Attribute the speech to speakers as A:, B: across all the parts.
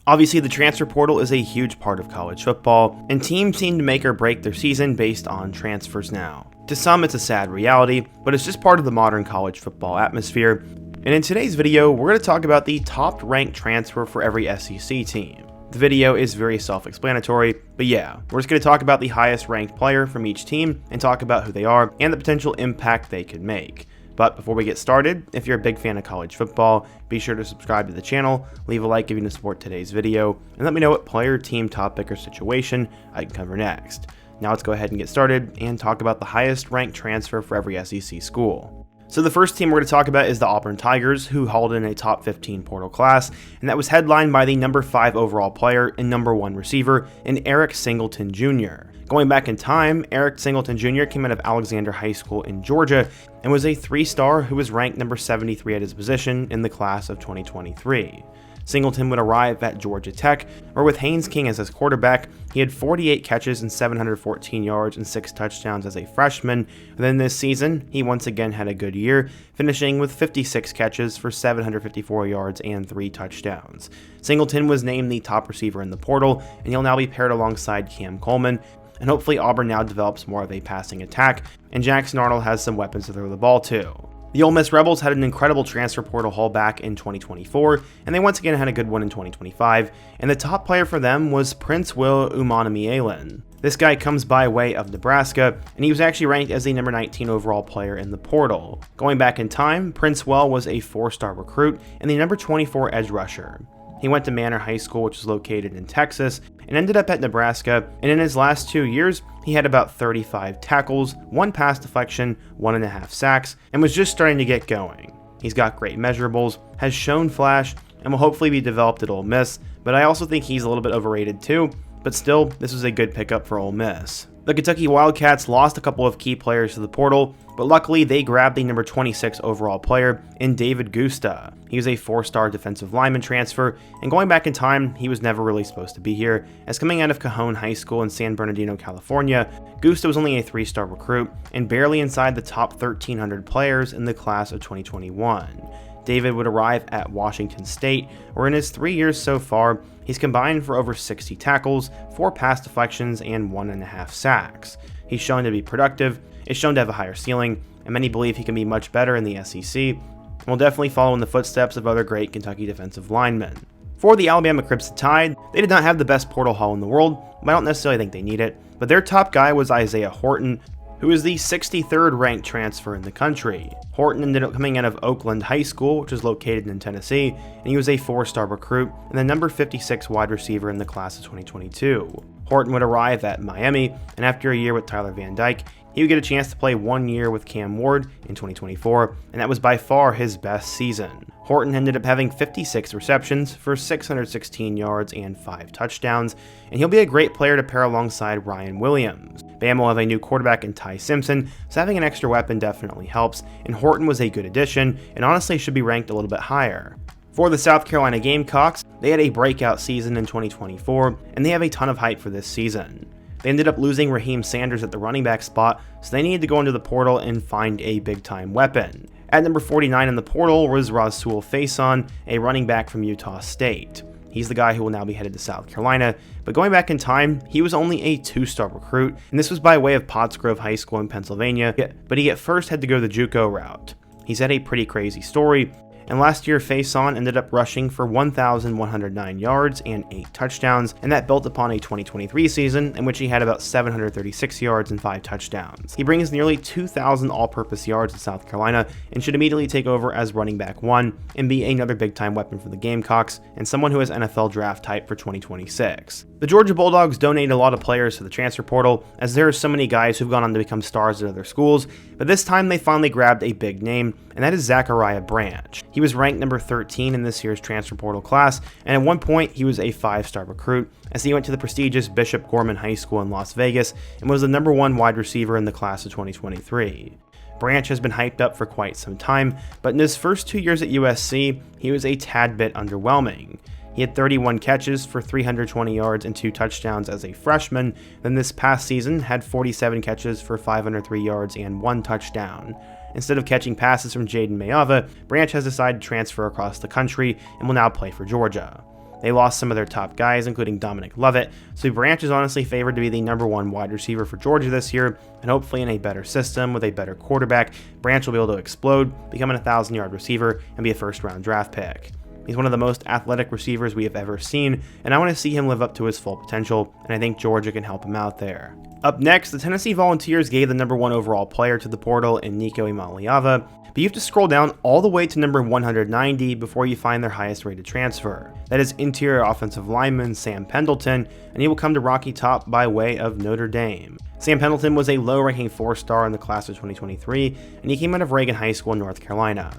A: Obviously, the transfer portal is a huge part of college football, and teams seem to make or break their season based on transfers now. To some, it's a sad reality, but it's just part of the modern college football atmosphere. And in today's video, we're going to talk about the top ranked transfer for every SEC team. The video is very self-explanatory, but yeah, we're just going to talk about the highest ranked player from each team and talk about who they are and the potential impact they could make. But before we get started, if you're a big fan of college football, be sure to subscribe to the channel, leave a like if you want to support today's video, and let me know what player, team, topic, or situation I can cover next. Now let's go ahead and get started and talk about the highest ranked transfer for every SEC school. So the first team we're going to talk about is the Auburn Tigers, who hauled in a top 15 portal class, and that was headlined by the number 5 overall player and number 1 receiver in Eric Singleton Jr. Going back in time, Eric Singleton Jr. came out of Alexander High School in Georgia and was a 3-star who was ranked number 73 at his position in the class of 2023. Singleton would arrive at Georgia Tech, where with Haynes King as his quarterback, he had 48 catches and 714 yards and 6 touchdowns as a freshman. And then this season, he once again had a good year, finishing with 56 catches for 754 yards and 3 touchdowns. Singleton was named the top receiver in the portal, and he'll now be paired alongside Cam Coleman. And hopefully Auburn now develops more of a passing attack, and Jackson Arnold has some weapons to throw the ball to. The Ole Miss Rebels had an incredible transfer portal haul back in 2024, and they once again had a good one in 2025, and the top player for them was Prince Will Umanamielen. This guy comes by way of Nebraska, and he was actually ranked as the number 19 overall player in the portal. Going back in time, Prince Will was a 4-star recruit and the number 24 edge rusher. He went to Manor High School, which is located in Texas, and ended up at Nebraska, and in his last 2 years, he had about 35 tackles, 1 pass deflection, 1.5 sacks, and was just starting to get going. He's got great measurables, has shown flash, and will hopefully be developed at Ole Miss, but I also think he's a little bit overrated too, but still, this was a good pickup for Ole Miss. The Kentucky Wildcats lost a couple of key players to the portal, but luckily they grabbed the number 26 overall player in David Gusta. He was a 4-star defensive lineman transfer, and going back in time, he was never really supposed to be here, as coming out of Cajon High School in San Bernardino, California, Gusta was only a 3-star recruit and barely inside the top 1,300 players in the class of 2021. David would arrive at Washington State, where in his 3 years so far, he's combined for over 60 tackles, 4 pass deflections, and 1.5 sacks. He's shown to be productive, is shown to have a higher ceiling, and many believe he can be much better in the SEC, and will definitely follow in the footsteps of other great Kentucky defensive linemen. For the Alabama Crimson Tide, they did not have the best portal haul in the world, but I don't necessarily think they need it, but their top guy was Isaiah Horton, who is the 63rd ranked transfer in the country. Horton ended up coming out of Oakland High School, which is located in Tennessee, and he was a 4-star recruit and the number 56 wide receiver in the class of 2022. Horton would arrive at Miami, and after a year with Tyler Van Dyke, he would get a chance to play 1 year with Cam Ward in 2024, and that was by far his best season. Horton ended up having 56 receptions for 616 yards and 5 touchdowns, and he'll be a great player to pair alongside Ryan Williams. Bama will have a new quarterback in Ty Simpson, so having an extra weapon definitely helps, and Horton was a good addition, and honestly should be ranked a little bit higher. For the South Carolina Gamecocks, they had a breakout season in 2024, and they have a ton of hype for this season. They ended up losing Raheem Sanders at the running back spot, so they needed to go into the portal and find a big-time weapon. At number 49 in the portal was Rasul Faison, a running back from Utah State. He's the guy who will now be headed to South Carolina, but going back in time, he was only a 2-star recruit, and this was by way of Pottsgrove High School in Pennsylvania, but he at first had to go the JUCO route. He's had a pretty crazy story, and last year Faison ended up rushing for 1,109 yards and 8 touchdowns, and that built upon a 2023 season in which he had about 736 yards and 5 touchdowns. He brings nearly 2,000 all-purpose yards in South Carolina and should immediately take over as running back 1 and be another big-time weapon for the Gamecocks and someone who has NFL draft type for 2026. The Georgia Bulldogs donated a lot of players to the transfer portal, as there are so many guys who've gone on to become stars at other schools, but this time they finally grabbed a big name, and that is Zachariah Branch. He was ranked number 13 in this year's transfer portal class, and at one point he was a 5-star recruit, as he went to the prestigious Bishop Gorman High School in Las Vegas and was the number 1 wide receiver in the class of 2023. Branch has been hyped up for quite some time, but in his first 2 years at USC, he was a tad bit underwhelming. He had 31 catches for 320 yards and 2 touchdowns as a freshman, then this past season had 47 catches for 503 yards and 1 touchdown. Instead of catching passes from Jaden Mayava, Branch has decided to transfer across the country and will now play for Georgia. They lost some of their top guys, including Dominic Lovett, so Branch is honestly favored to be the #1 wide receiver for Georgia this year, and hopefully in a better system with a better quarterback, Branch will be able to explode, become an 1,000-yard receiver, and be a first-round draft pick. He's one of the most athletic receivers we have ever seen, and I want to see him live up to his full potential, and I think Georgia can help him out there. Up next, the Tennessee Volunteers gave the #1 overall player to the portal in Nico Imaliava, but you have to scroll down all the way to number 190 before you find their highest rated transfer. That is interior offensive lineman Sam Pendleton, and he will come to Rocky Top by way of Notre Dame. Sam Pendleton was a low-ranking 4-star in the class of 2023, and he came out of Reagan High School in North Carolina.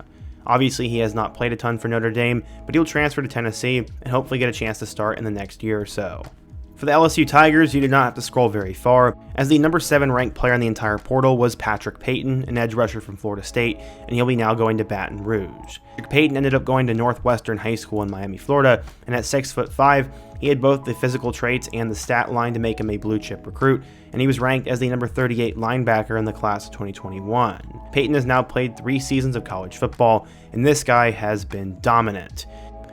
A: Obviously, he has not played a ton for Notre Dame, but he'll transfer to Tennessee and hopefully get a chance to start in the next year or so. For the LSU Tigers, you did not have to scroll very far, as the #7 ranked player in the entire portal was Patrick Payton, an edge rusher from Florida State, and he'll be now going to Baton Rouge. Patrick Payton ended up going to Northwestern High School in Miami, Florida, and at 6'5", he had both the physical traits and the stat line to make him a blue-chip recruit, and he was ranked as the #38 linebacker in the class of 2021. Payton has now played 3 seasons of college football, and this guy has been dominant.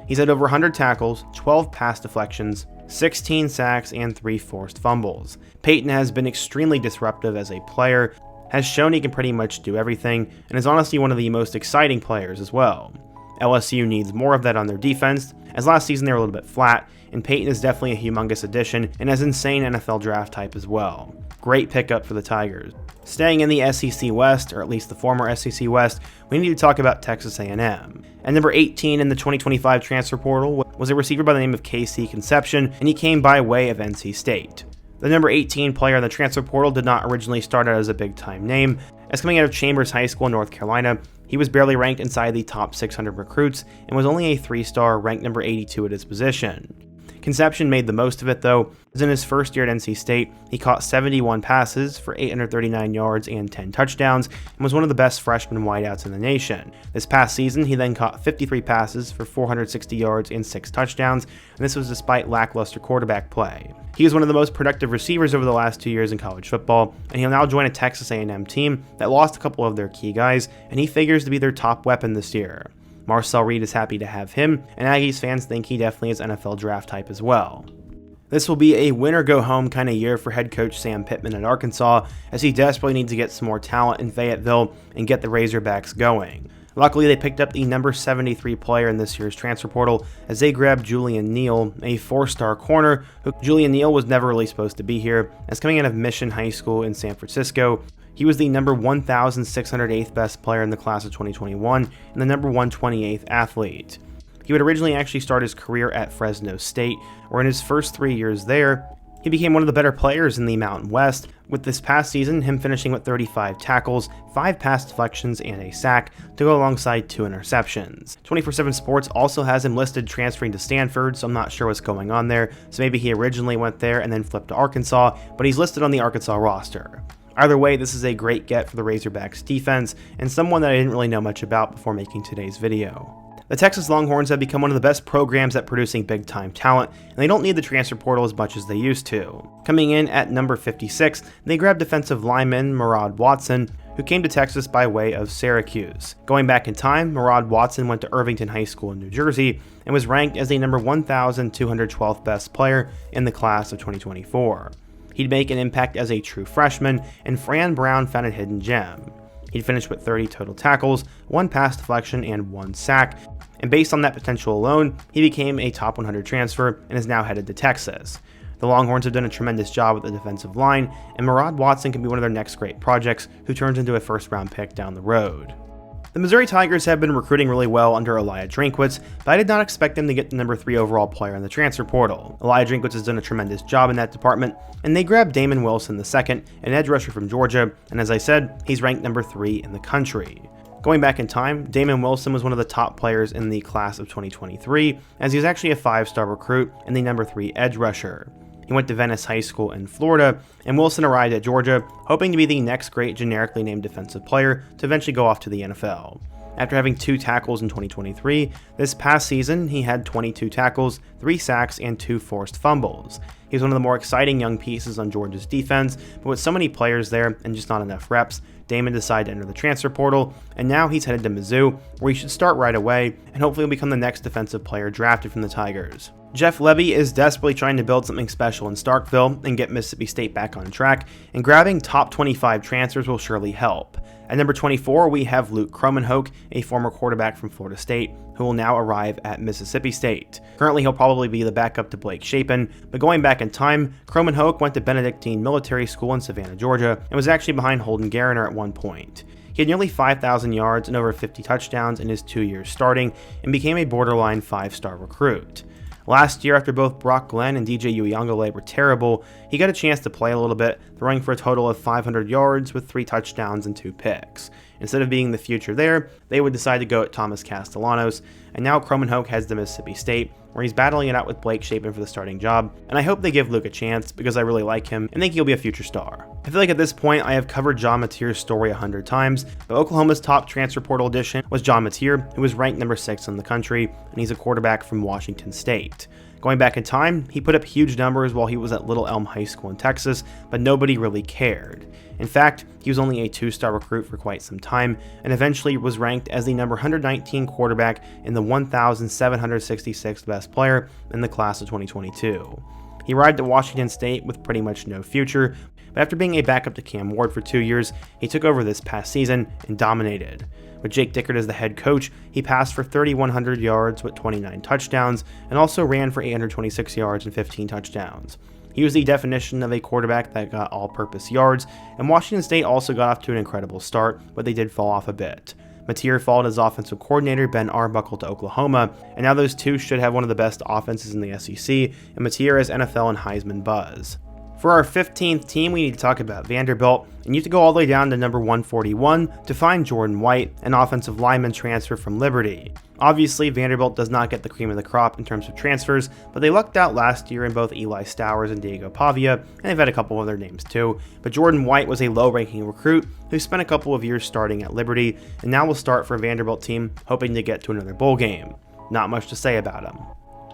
A: He's had over 100 tackles, 12 pass deflections, 16 sacks, and 3 forced fumbles. Payton has been extremely disruptive as a player, has shown he can pretty much do everything, and is honestly one of the most exciting players as well. LSU needs more of that on their defense, as last season they were a little bit flat, and Payton is definitely a humongous addition and has insane NFL draft type as well. Great pickup for the Tigers. Staying in the SEC West, or at least the former SEC West, we need to talk about Texas A&M. And number 18 in the 2025 transfer portal was a receiver by the name of KC Conception, and he came by way of NC State. The number 18 player in the transfer portal did not originally start out as a big-time name, as coming out of Chambers High School in North Carolina, he was barely ranked inside the top 600 recruits and was only a 3-star, ranked number 82 at his position. Conception made the most of it though, as in his first year at NC State, he caught 71 passes for 839 yards and 10 touchdowns, and was one of the best freshman wideouts in the nation. This past season, he then caught 53 passes for 460 yards and 6 touchdowns, and this was despite lackluster quarterback play. He is one of the most productive receivers over the last 2 years in college football, and he'll now join a Texas A&M team that lost a couple of their key guys, and he figures to be their top weapon this year. Marcel Reed is happy to have him, and Aggies fans think he definitely is NFL draft type as well. This will be a win-or-go-home kind of year for head coach Sam Pittman at Arkansas, as he desperately needs to get some more talent in Fayetteville and get the Razorbacks going. Luckily, they picked up the number 73 player in this year's transfer portal as they grabbed Julian Neal, a 4-star corner. Julian Neal was never really supposed to be here, as coming out of Mission High School in San Francisco, he was the number 1,608th best player in the class of 2021 and the number 128th athlete. He would originally actually start his career at Fresno State, where in his first 3 years there, he became one of the better players in the Mountain West, with this past season him finishing with 35 tackles, 5 pass deflections, and a sack to go alongside 2 interceptions. 24/7 Sports also has him listed transferring to Stanford, so I'm not sure what's going on there, so maybe he originally went there and then flipped to Arkansas, but he's listed on the Arkansas roster. Either way, this is a great get for the Razorbacks defense, and someone that I didn't really know much about before making today's video. The Texas Longhorns have become one of the best programs at producing big-time talent, and they don't need the transfer portal as much as they used to. Coming in at number 56, they grabbed defensive lineman Murad Watson, who came to Texas by way of Syracuse. Going back in time, Murad Watson went to Irvington High School in New Jersey and was ranked as the number 1,212th best player in the class of 2024. He'd make an impact as a true freshman, and Fran Brown found a hidden gem. He'd finished with 30 total tackles, 1 pass deflection, and 1 sack, and based on that potential alone, he became a top 100 transfer and is now headed to Texas. The Longhorns have done a tremendous job with the defensive line, and Murad Watson can be one of their next great projects, who turns into a first-round pick down the road. The Missouri Tigers have been recruiting really well under Elijah Drinkwitz, but I did not expect them to get the number 3 overall player in the transfer portal. Elijah Drinkwitz has done a tremendous job in that department, and they grabbed Damon Wilson II, an edge rusher from Georgia, and as I said, he's ranked number 3 in the country. Going back in time, Damon Wilson was one of the top players in the class of 2023, as he was actually a 5-star recruit and the number 3 edge rusher. He went to Venice High School in Florida, and Wilson arrived at Georgia, hoping to be the next great generically named defensive player to eventually go off to the NFL. After having 2 tackles in 2023, this past season he had 22 tackles, 3 sacks, and 2 forced fumbles. He's one of the more exciting young pieces on Georgia's defense, but with so many players there and just not enough reps, Damon decided to enter the transfer portal, and now he's headed to Mizzou, where he should start right away, and hopefully will become the next defensive player drafted from the Tigers. Jeff Lebby is desperately trying to build something special in Starkville and get Mississippi State back on track, and grabbing top 25 transfers will surely help. At number 24, we have Luke Kromenhoek, a former quarterback from Florida State, who will now arrive at Mississippi State. Currently, he'll probably be the backup to Blake Shapen, but going back in time, Kromenhoek went to Benedictine Military School in Savannah, Georgia, and was actually behind Holden Gariner at one point. He had nearly 5,000 yards and over 50 touchdowns in his 2 years starting, and became a borderline 5-star recruit. Last year, after both Brock Glenn and DJ Uyunglele were terrible, he got a chance to play a little bit, throwing for a total of 500 yards with 3 touchdowns and 2 picks. Instead of being the future there, they would decide to go at Thomas Castellanos, and now Kromenhoek heads to Mississippi State, where he's battling it out with Blake Shapen for the starting job, and I hope they give Luke a chance because I really like him and think he'll be a future star. I feel like at this point I have covered John Mateer's story 100 times, but Oklahoma's top transfer portal addition was John Mateer, who was ranked number 6 in the country, and he's a quarterback from Washington State. Going back in time, he put up huge numbers while he was at Little Elm High School in Texas, but nobody really cared. In fact, he was only a 2-star recruit for quite some time, and eventually was ranked as the number 119 quarterback in the 1,766th best player in the class of 2022. He arrived at Washington State with pretty much no future, but after being a backup to Cam Ward for 2 years, he took over this past season and dominated. With Jake Dickert as the head coach, he passed for 3,100 yards with 29 touchdowns, and also ran for 826 yards and 15 touchdowns. He was the definition of a quarterback that got all-purpose yards, and Washington State also got off to an incredible start, but they did fall off a bit. Mateer followed his offensive coordinator Ben Arbuckle to Oklahoma, and now those two should have one of the best offenses in the SEC, and Mateer has NFL and Heisman buzz. For our 15th team, we need to talk about Vanderbilt, and you have to go all the way down to number 141 to find Jordan White, an offensive lineman transfer from Liberty. Obviously, Vanderbilt does not get the cream of the crop in terms of transfers, but they lucked out last year in both Eli Stowers and Diego Pavia, and they've had a couple other names too. But Jordan White was a low-ranking recruit who spent a couple of years starting at Liberty, and now will start for a Vanderbilt team hoping to get to another bowl game. Not much to say about him.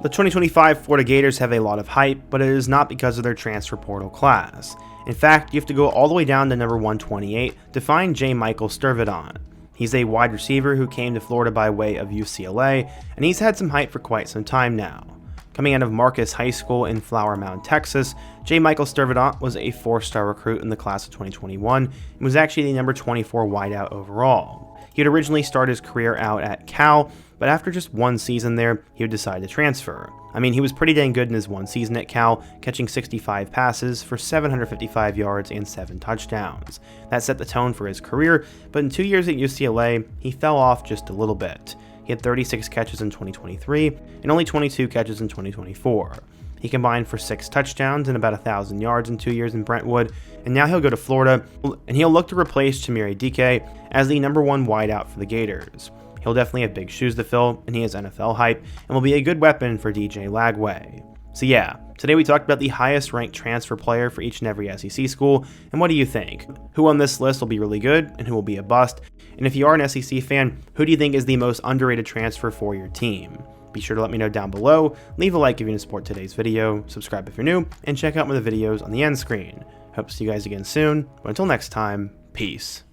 A: The 2025 Florida Gators have a lot of hype, but it is not because of their transfer portal class. In fact, you have to go all the way down to number 128 to find J. Michael Sturvedon. He's a wide receiver who came to Florida by way of UCLA, and he's had some hype for quite some time now. Coming out of Marcus High School in Flower Mound, Texas, J. Michael Sturvedon was a 4-star recruit in the class of 2021 and was actually the number 24 wideout overall. He had originally started his career out at Cal, but after just one season there, he would decide to transfer. I mean, he was pretty dang good in his one season at Cal, catching 65 passes for 755 yards and 7 touchdowns. That set the tone for his career, but in 2 years at UCLA, he fell off just a little bit. He had 36 catches in 2023 and only 22 catches in 2024. He combined for 6 touchdowns and about 1,000 yards in 2 years in Brentwood, and now he'll go to Florida, and he'll look to replace Chimere Dike as the number 1 wideout for the Gators. He'll definitely have big shoes to fill, and he has NFL hype, and will be a good weapon for DJ Lagway. So yeah, today we talked about the highest ranked transfer player for each and every SEC school, and what do you think? Who on this list will be really good, and who will be a bust? And if you are an SEC fan, who do you think is the most underrated transfer for your team? Be sure to let me know down below, leave a like if you want to support today's video, subscribe if you're new, and check out one of the videos on the end screen. Hope to see you guys again soon, but until next time, peace.